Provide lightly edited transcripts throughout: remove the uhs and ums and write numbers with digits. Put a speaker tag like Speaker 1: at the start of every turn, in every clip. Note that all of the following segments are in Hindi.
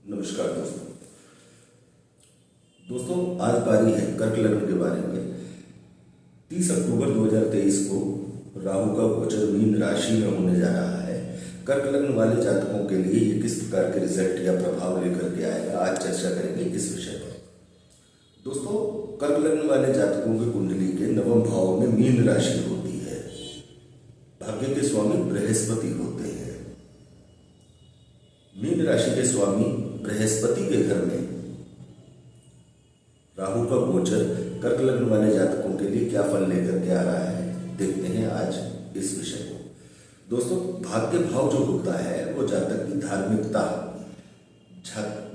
Speaker 1: नमस्कार दोस्तों आज बारी है कर्क लग्न के बारे में। 30 अक्टूबर 2023 को राहु का गोचर मीन राशि में होने जा रहा है। कर्क लग्न वाले जातकों के लिए ये किस प्रकार के रिजल्ट या प्रभाव लेकर के आएगा, आज चर्चा करेंगे इस विषय पर। दोस्तों, कर्क लग्न वाले जातकों की कुंडली के नवम भाव में मीन राशि होती है। भाग्य के स्वामी बृहस्पति होते हैं। मीन राशि के स्वामी बृहस्पति के घर में राहु का गोचर कर्क लग्न वाले जातकों के लिए क्या फल लेकर के आ रहा है, देखते हैं आज इस विषय को। दोस्तों, भाग्य भाव जो होता है वो जातक की धार्मिकता,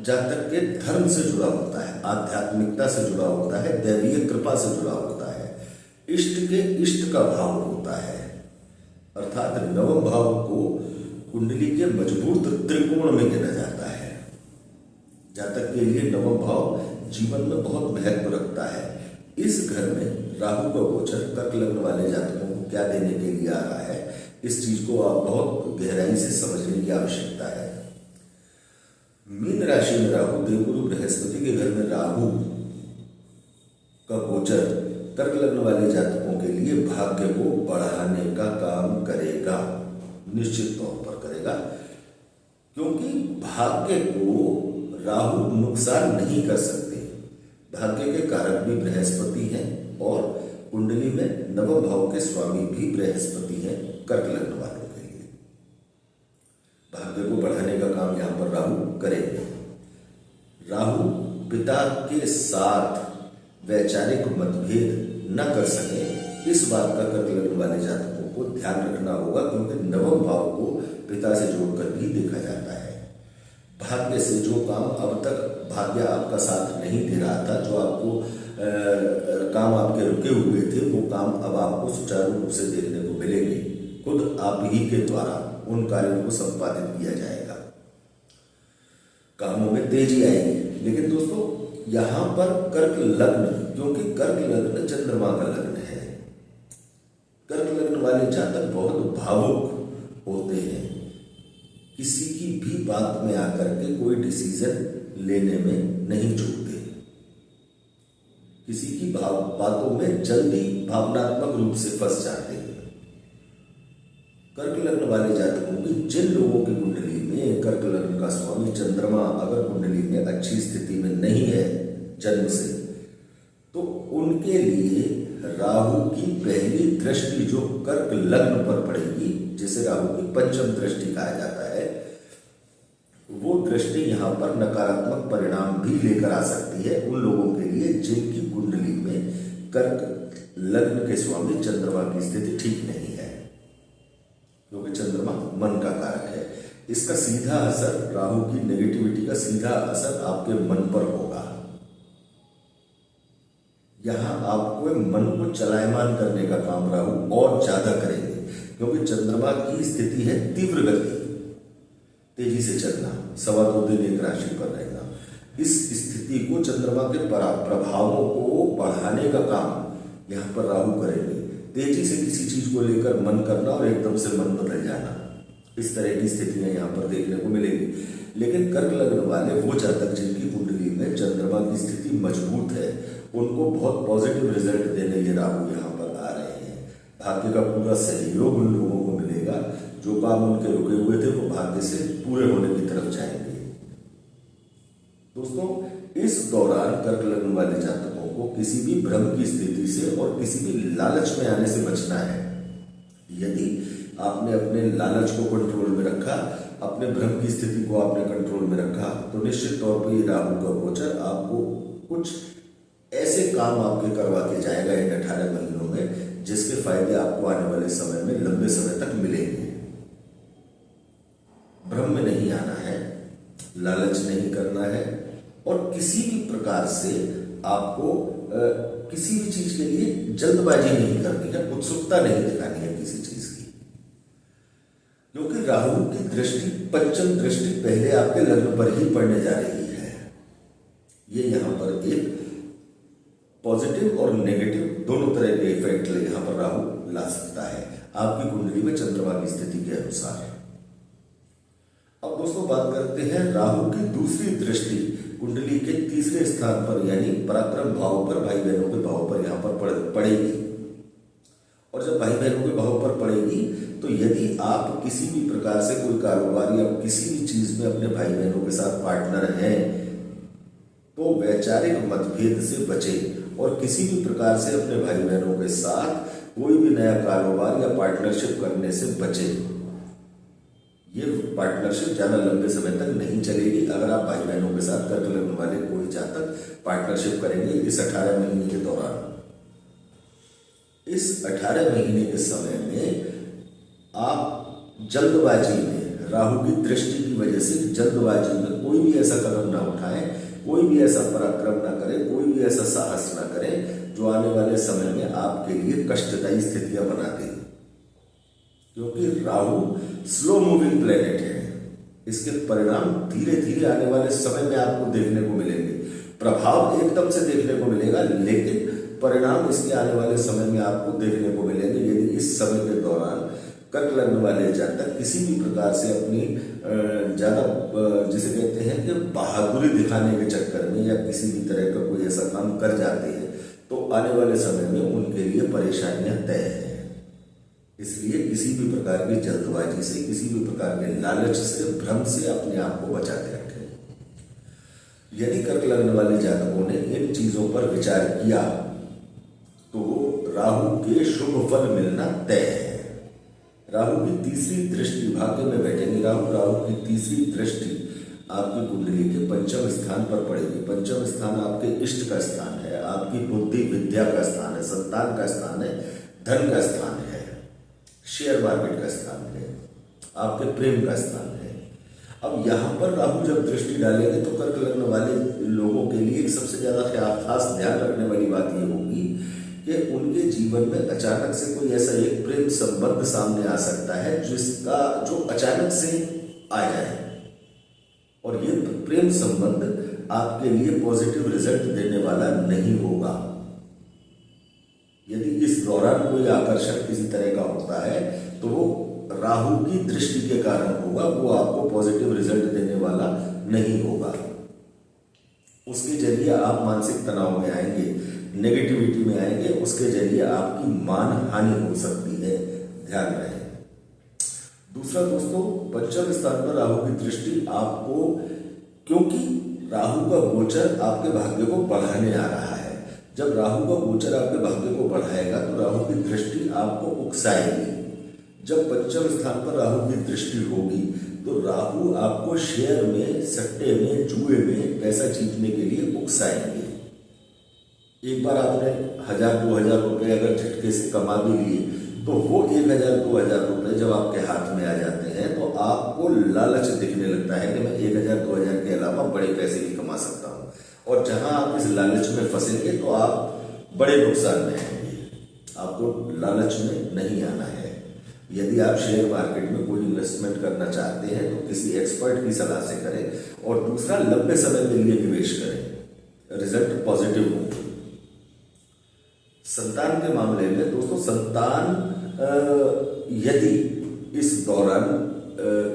Speaker 1: जातक के धर्म से जुड़ा होता है, आध्यात्मिकता से जुड़ा होता है, दैवीय कृपा से जुड़ा होता है, इष्ट के इष्ट का भाव होता है। अर्थात नवम भाव को कुंडली के मजबूत त्रिकोण में गिना जाता है। जातक के लिए नवम भाव जीवन में बहुत महत्व रखता है। इस घर में राहु का गोचर कर्क लग्न वाले जातकों को क्या देने के लिए आ रहा है, इस चीज को आप बहुत गहराई से समझने की आवश्यकता है। मीन राशि में राहु, देवगुरु बृहस्पति के घर में राहु का गोचर कर्क लग्न वाले जातकों के लिए भाग्य को बढ़ाने का काम करेगा, निश्चित तौर पर करेगा, क्योंकि भाग्य को राहु नुकसान नहीं कर सकते। भाग्य के कारक भी बृहस्पति हैं और कुंडली में नवम भाव के स्वामी भी बृहस्पति हैं कर्क लग्न वालों के लिए। भाग्य को बढ़ाने का काम यहां पर राहु करेंगे। राहु पिता के साथ वैचारिक मतभेद न कर सके, इस बात का कर्क लग्न वाले जातकों को ध्यान रखना होगा, क्योंकि नवम भाव को पिता से जोड़कर भी देखा जाता है। भाग्य से जो काम अब तक भाग्य आपका साथ नहीं दे रहा था, जो आपको काम आपके रुके हुए थे, वो काम अब आपको सुचारू रूप से देखने को मिलेंगे। खुद आप ही के द्वारा उन कार्यों को संपादित किया जाएगा, कामों में तेजी आएगी। लेकिन दोस्तों, यहां पर कर्क लग्न, क्योंकि कर्क लग्न चंद्रमा का लग्न है, कर्क लग्न वाले जातक बहुत भावुक होते हैं। किसी की भी बात में आकर के कोई डिसीजन लेने में नहीं चूकते, किसी की बातों में जल्दी भावनात्मक रूप से फंस जाते हैं। कर्क लग्न वाले जातकों की, जिन लोगों की कुंडली में कर्क लग्न का स्वामी चंद्रमा अगर कुंडली में अच्छी स्थिति में नहीं है जन्म से, तो उनके लिए राहु की पहली दृष्टि जो कर्क लग्न पर पड़ेगी, जिसे राहु की पंचम दृष्टि कहा जाता है, वो दृष्टि यहां पर नकारात्मक परिणाम भी लेकर आ सकती है उन लोगों के लिए जिनकी कुंडली में कर्क लग्न के स्वामी चंद्रमा की स्थिति ठीक नहीं है, क्योंकि चंद्रमा मन का कारक है। इसका सीधा असर, राहु की नेगेटिविटी का सीधा असर आपके मन पर होगा। यहां आपको मन को चलायमान करने का काम राहु और ज्यादा करेंगे, क्योंकि चंद्रमा की स्थिति है तीव्र गति, तेजी से चलना, 2.25 दिन एक राशि पर रहना। इस स्थिति को, चंद्रमा के प्रभावों को बढ़ाने का काम यहां पर राहु करेंगे। तेजी से किसी चीज को लेकर मन करना और एकदम से मन बदल जाना, इस तरह की स्थितियां यहां पर देखने को मिलेगी। लेकिन कर्क लग्न वाले वो जातक जिनकी कुंडली में चंद्रमा की स्थिति मजबूत है, उनको बहुत पॉजिटिव रिजल्ट देने ये राहु यहाँ पर आ रहे हैं। भाग्य का पूरा सहयोग उन लोगों को मिलेगा, जो काम उनके रुके हुए थे वो भाग्य से पूरे होने की तरफ जाएंगे। दोस्तों, इस दौरान कर्क लग्न वाले जातकों को किसी भी भ्रम की स्थिति से और किसी भी लालच में आने से बचना है। यदि आपने अपने लालच को कंट्रोल में रखा, अपने भ्रम की स्थिति को आपने कंट्रोल में रखा, तो निश्चित तौर पर ये राहु का गोचर आपको कुछ ऐसे काम आपके करवा के जाएगा इन 18 महीनों में, जिसके फायदे आपको आने वाले समय में लंबे समय तक मिलेंगे। भ्रम में नहीं आना है, लालच नहीं करना है, और किसी भी प्रकार से आपको किसी भी चीज के लिए जल्दबाजी नहीं करनी है, उत्सुकता नहीं दिखानी है किसी चीज की, क्योंकि राहु की दृष्टि, पंचम दृष्टि पहले आपके लग्न पर ही पड़ने जा रही है। ये यहां पर एक पॉजिटिव और नेगेटिव दोनों तरह के इफेक्ट यहां पर राहु ला सकता है आपकी कुंडली में चंद्रमा की स्थिति के अनुसार। अब दोस्तों बात करते हैं राहु की दूसरी दृष्टि कुंडली के तीसरे स्थान पर यानी पराक्रम भाव पर, भाई बहनों के भाव पर यहाँ पर पड़ेगी। और जब भाई बहनों के भाव पर पड़ेगी तो यदि आप किसी भी प्रकार से कोई कारोबार या किसी भी चीज में अपने भाई बहनों के साथ पार्टनर हैं तो वैचारिक मतभेद से बचें और किसी भी प्रकार से अपने भाई बहनों के साथ कोई भी नया कारोबार या पार्टनरशिप करने से बचें। ये पार्टनरशिप ज्यादा लंबे समय तक नहीं चलेगी अगर आप भाई बहनों के साथ कर्क लग्न वाले कोई जातक पार्टनरशिप करेंगे इस 18 महीने के दौरान। इस 18 महीने के समय में आप जल्दबाजी में, राहु की दृष्टि की वजह से जल्दबाजी में कोई भी ऐसा कदम ना उठाएं, कोई भी ऐसा पराक्रम ना करें, कोई भी ऐसा साहस ना करें जो आने वाले समय में आपके लिए कष्टदायी स्थितियां बना दे, क्योंकि राहु स्लो मूविंग प्लेनेट है। इसके परिणाम धीरे धीरे आने वाले समय में आपको देखने को मिलेंगे। प्रभाव एकदम से देखने को मिलेगा लेकिन परिणाम इसके आने वाले समय में आपको देखने को मिलेंगे यदि इस समय के दौरान कर्क लग्न वाले जातक किसी भी प्रकार से अपनी ज्यादा जिसे कहते हैं कि बहादुरी दिखाने के चक्कर में या किसी भी तरह का कोई ऐसा काम कर जाते हैं तो आने वाले समय में उनके लिए परेशानियां तय हैं। इसलिए किसी भी प्रकार की जल्दबाजी से, किसी भी प्रकार के लालच से, भ्रम से अपने आप को बचा के रखें। यदि कर्क लग्न वाले जातकों ने इन चीजों पर विचार किया तो राहु के शुभ फल मिलना तय है। राहु की तीसरी दृष्टि भाग्य में बैठेंगे। राहु की तीसरी दृष्टि आपकी कुंडली के पंचम स्थान पर पड़ेगी। पंचम स्थान आपके इष्ट का स्थान है, आपकी बुद्धि विद्या का स्थान है, संतान का स्थान है, धन का स्थान है, शेयर मार्केट का स्थान है, आपके प्रेम का स्थान है। अब यहाँ पर राहु जब दृष्टि डालेंगे तो कर्क लग्न वाले लोगों के लिए सबसे ज्यादा खास ध्यान रखने वाली बात ये होगी कि उनके जीवन में अचानक से कोई ऐसा एक प्रेम संबंध सामने आ सकता है जो अचानक से आ जाए और ये प्रेम संबंध आपके लिए पॉजिटिव रिजल्ट देने वाला नहीं होगा। यदि इस दौरान कोई आकर्षण किसी तरह का होता है तो वो राहु की दृष्टि के कारण होगा, वो आपको पॉजिटिव रिजल्ट देने वाला नहीं होगा। उसके जरिए आप मानसिक तनाव में आएंगे, नेगेटिविटी में आएंगे, उसके जरिए आपकी मान हानि हो सकती है, ध्यान रहे। दूसरा दोस्तों, पंचम स्थान पर राहु की दृष्टि आपको, क्योंकि राहु का गोचर आपके भाग्य को बढ़ाने आ रहा है, जब राहु का गोचर आपके भाग्य को बढ़ाएगा तो राहु की दृष्टि आपको उकसाएगी। जब पंचम स्थान पर राहु की दृष्टि होगी तो राहु आपको शेयर में, सट्टे में, जुए में पैसा जीतने के लिए उकसाएंगे। एक बार आपने 1000-2000 रुपए अगर झटके से कमा भी लिए तो वो 1000-2000 रुपए जब आपके हाथ में आ जाते हैं तो आपको लालच दिखने लगता है कि मैं 1000-2000 के अलावा बड़े पैसे भी कमा सकता हूँ, और जहां आप इस लालच में फंसेंगे तो आप बड़े नुकसान में आएंगे। आपको लालच में नहीं आना है। यदि आप शेयर मार्केट में कोई इन्वेस्टमेंट करना चाहते हैं तो किसी एक्सपर्ट की सलाह से करें, और दूसरा लंबे समय के लिए निवेश करें, रिजल्ट पॉजिटिव होंगे। संतान के मामले में दोस्तों, संतान यदि इस दौरान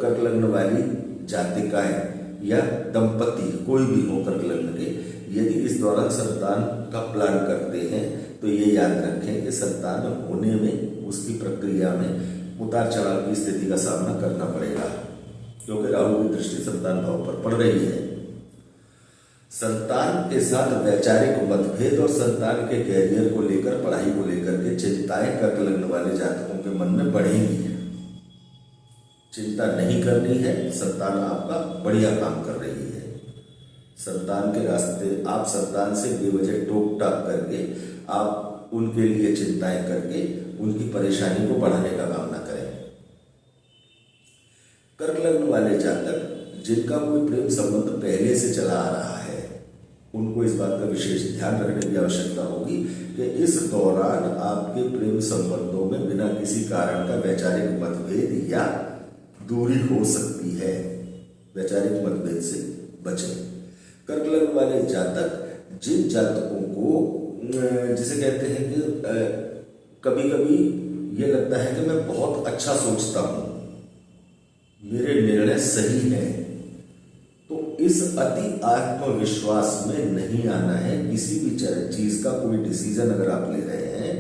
Speaker 1: कर्क लग्न वाली जातिकाएं या दंपति कोई भी हो कर्क लग्न के, यदि इस दौरान संतान का प्लान करते हैं तो ये याद रखें कि संतान होने में, उसकी प्रक्रिया में उतार चढ़ाव की स्थिति का सामना करना पड़ेगा, क्योंकि राहु की दृष्टि संतान भाव पर पड़ रही है। संतान के साथ वैचारिक मतभेद और संतान के कैरियर को लेकर, पढ़ाई को लेकर के चिंताएं कर्क लग्न वाले जातकों के मन में बढ़ेंगी। चिंता नहीं करनी है, संतान आपका बढ़िया काम कर रही है। संतान के रास्ते, आप संतान से बेवजह टोक टाक करके, आप उनके लिए चिंताएं करके उनकी परेशानी को बढ़ाने का काम ना करें। कर्क लग्न वाले जातक जिनका कोई प्रेम संबंध पहले से चला आ रहा है, उनको इस बात का विशेष ध्यान रखने की आवश्यकता होगी कि इस दौरान आपके प्रेम संबंधों में बिना किसी कारण का वैचारिक मतभेद या दूरी हो सकती है। वैचारिक मतभेद से बचें। कर्क लग्न वाले जातक, जिन जातकों को जिसे कहते हैं कि कभी कभी ये लगता है कि मैं बहुत अच्छा सोचता हूँ, मेरे निर्णय सही हैं। तो इस अति आत्मविश्वास में नहीं आना है। किसी भी चीज का कोई डिसीजन अगर आप ले रहे हैं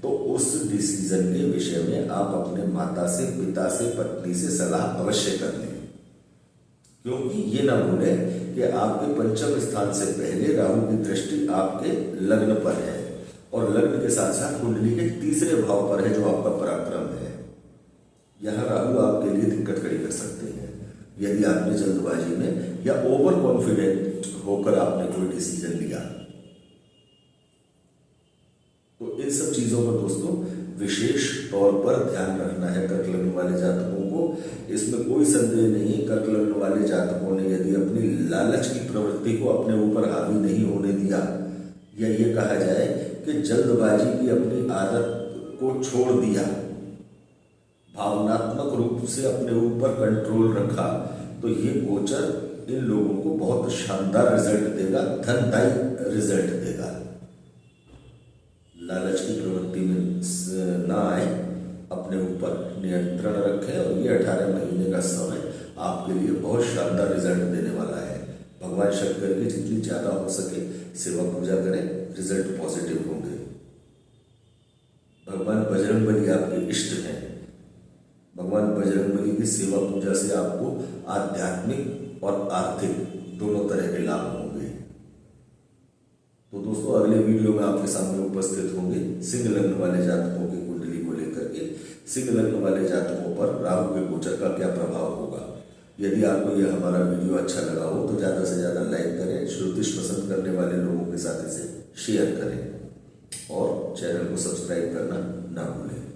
Speaker 1: तो उस डिसीजन के विषय में आप अपने माता से, पिता से, पत्नी से सलाह अवश्य कर लें। क्योंकि ये ना भूले कि आपके पंचम स्थान से पहले राहु की दृष्टि आपके लग्न पर है और लग्न के साथ साथ कुंडली के तीसरे भाव पर है जो आपका पराक्रम है। यह राहु आपके लिए दिक्कत खड़ी कर सकते हैं यदि आपने जल्दबाजी में या ओवर कॉन्फिडेंट होकर आपने कोई डिसीजन लिया। तो इन सब चीजों पर दोस्तों विशेष तौर पर ध्यान रखना है कर्क लग्न वाले जातकों को। इसमें कोई संदेह नहीं, कर्क लग्न वाले जातकों ने यदि अपनी लालच की प्रवृत्ति को अपने ऊपर हावी नहीं होने दिया, या ये कहा जाए कि जल्दबाजी की अपनी आदत को छोड़ दिया, भावनात्मक रूप से अपने ऊपर कंट्रोल रखा, तो ये गोचर इन लोगों को बहुत शानदार रिजल्ट देगा, धनदायी रिजल्ट देगा। लालच की प्रवृत्ति में ना आए, अपने ऊपर नियंत्रण रखें और ये 18 महीने का समय आपके लिए बहुत शानदार रिजल्ट देने वाला है। भगवान शंकर की जितनी ज्यादा हो सके सेवा पूजा करें, रिजल्ट पॉजिटिव होंगे। भगवान बजरंगबली आपके इष्ट हैं। भगवान बजरंगबली की सेवा पूजा से आपको आध्यात्मिक और आर्थिक दोनों तरह के लाभ होंगे। तो दोस्तों अगले वीडियो में आपके सामने उपस्थित होंगे सिंह लग्न वाले जातकों की कुंडली को लेकर के। सिंह लग्न वाले जातकों पर राहु के गोचर का क्या प्रभाव होगा। यदि आपको यह हमारा वीडियो अच्छा लगा हो तो ज्यादा से ज्यादा लाइक करें, ज्योतिष पसंद करने वाले लोगों के साथ इसे शेयर करें और चैनल को सब्सक्राइब करना ना भूलें।